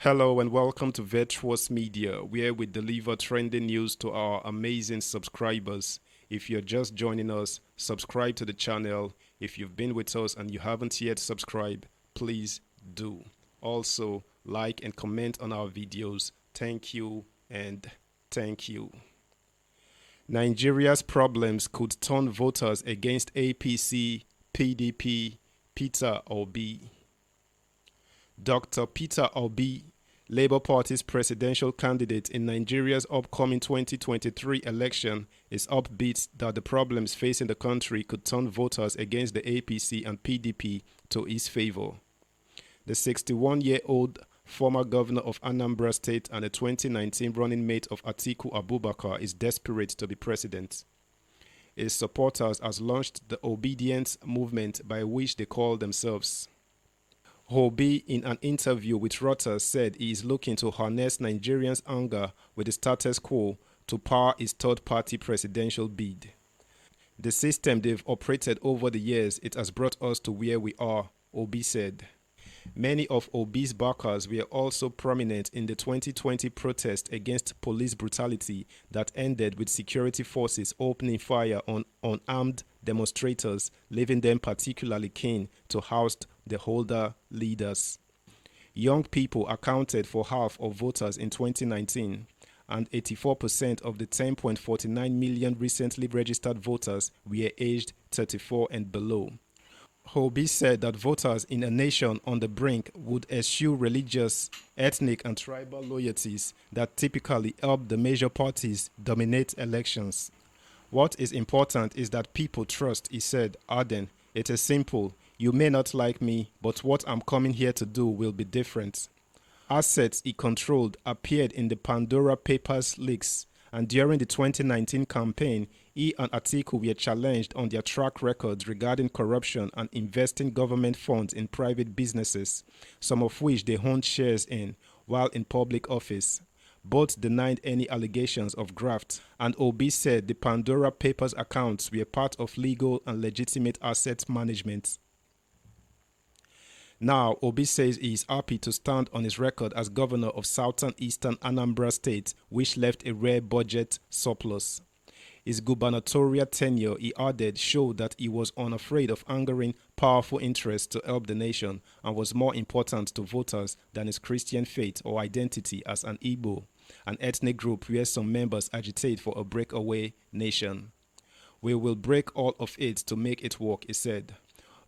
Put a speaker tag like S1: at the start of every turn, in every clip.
S1: Hello and welcome to Virtuous Media, where we deliver trending news to our amazing subscribers. If you're just joining us, subscribe to the channel. If you've been with us and you haven't yet subscribed, please do. Also, like and comment on our videos. Thank you and thank you. Nigeria's problems could turn voters against APC, PDP, Peter Obi. Dr. Peter Obi, Labour Party's presidential candidate in Nigeria's upcoming 2023 election, is upbeat that the problems facing the country could turn voters against the APC and PDP to his favor. The 61-year-old former governor of Anambra State and a 2019 running mate of Atiku Abubakar is desperate to be president. His supporters has launched the Obedience movement, by which they call themselves. Obi, in an interview with Reuters, said he is looking to harness Nigerians' anger with the status quo to power his third-party presidential bid. The system they've operated over the years, it has brought us to where we are, Obi said. Many of Obi's backers were also prominent in the 2020 protest against police brutality that ended with security forces opening fire on unarmed demonstrators, leaving them particularly keen to oust the older leaders. Young people accounted for half of voters in 2019, and 84% of the 10.49 million recently registered voters were aged 34 and below. Obi said that voters in a nation on the brink would eschew religious, ethnic and tribal loyalties that typically help the major parties dominate elections. What is important is that people trust, he said, adding, "It is simple. You may not like me, but what I'm coming here to do will be different." Assets he controlled appeared in the Pandora Papers leaks, and during the 2019 campaign, he and Atiku were challenged on their track records regarding corruption and investing government funds in private businesses, some of which they owned shares in while in public office. Both denied any allegations of graft, and Obi said the Pandora Papers accounts were part of legal and legitimate asset management. Now, Obi says he is happy to stand on his record as governor of southern eastern Anambra State, which left a rare budget surplus. His gubernatorial tenure, he added, showed that he was unafraid of angering powerful interests to help the nation and was more important to voters than his Christian faith or identity as an Igbo, an ethnic group where some members agitate for a breakaway nation. "We will break all of it to make it work," he said.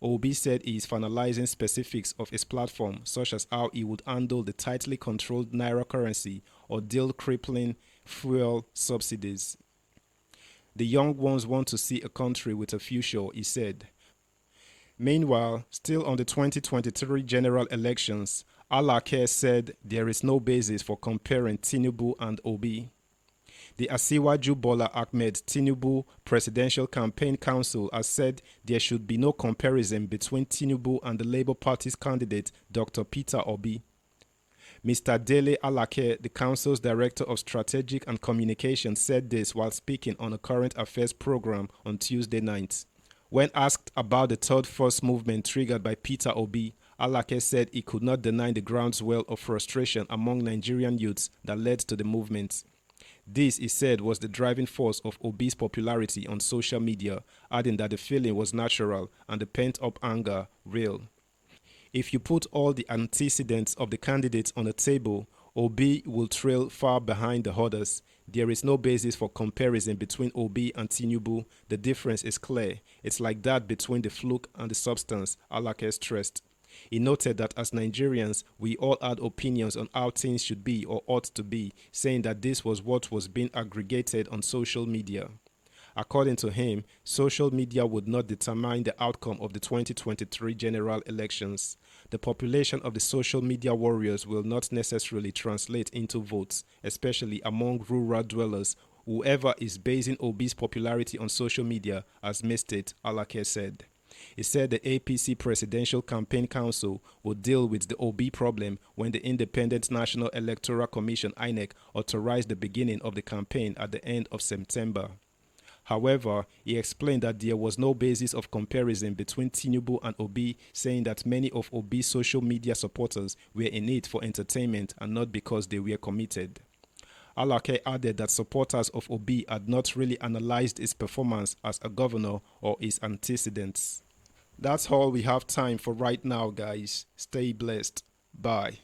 S1: Obi said he is finalizing specifics of his platform, such as how he would handle the tightly controlled naira currency or deal crippling fuel subsidies. "The young ones want to see a country with a future," he said. Meanwhile, still on the 2023 general elections, Alake said there is no basis for comparing Tinubu and Obi. The Asiwaju Bola Ahmed Tinubu Presidential Campaign Council has said there should be no comparison between Tinubu and the Labour Party's candidate, Dr. Peter Obi. Mr. Dele Alake, the council's director of strategic and communication, said this while speaking on a current affairs program on Tuesday night. When asked about the third force movement triggered by Peter Obi, Alake said he could not deny the groundswell of frustration among Nigerian youths that led to the movement. This, he said, was the driving force of Obi's popularity on social media, adding that the feeling was natural and the pent-up anger real. If you put all the antecedents of the candidates on the table, Obi will trail far behind the others. There is no basis for comparison between Obi and Tinubu. The difference is clear. It's like that between the fluke and the substance, Alake stressed. He noted that as Nigerians, we all had opinions on how things should be or ought to be, saying that this was what was being aggregated on social media. According to him, social media would not determine the outcome of the 2023 general elections. The population of the social media warriors will not necessarily translate into votes, especially among rural dwellers. Whoever is basing Obi's popularity on social media has missed it, Alake said. He said the APC Presidential Campaign Council would deal with the Obi problem when the Independent National Electoral Commission (INEC) authorized the beginning of the campaign at the end of September. However, he explained that there was no basis of comparison between Tinubu and Obi, saying that many of Obi's social media supporters were in it for entertainment and not because they were committed. Alake added that supporters of Obi had not really analyzed his performance as a governor or his antecedents. That's all we have time for right now, guys. Stay blessed. Bye.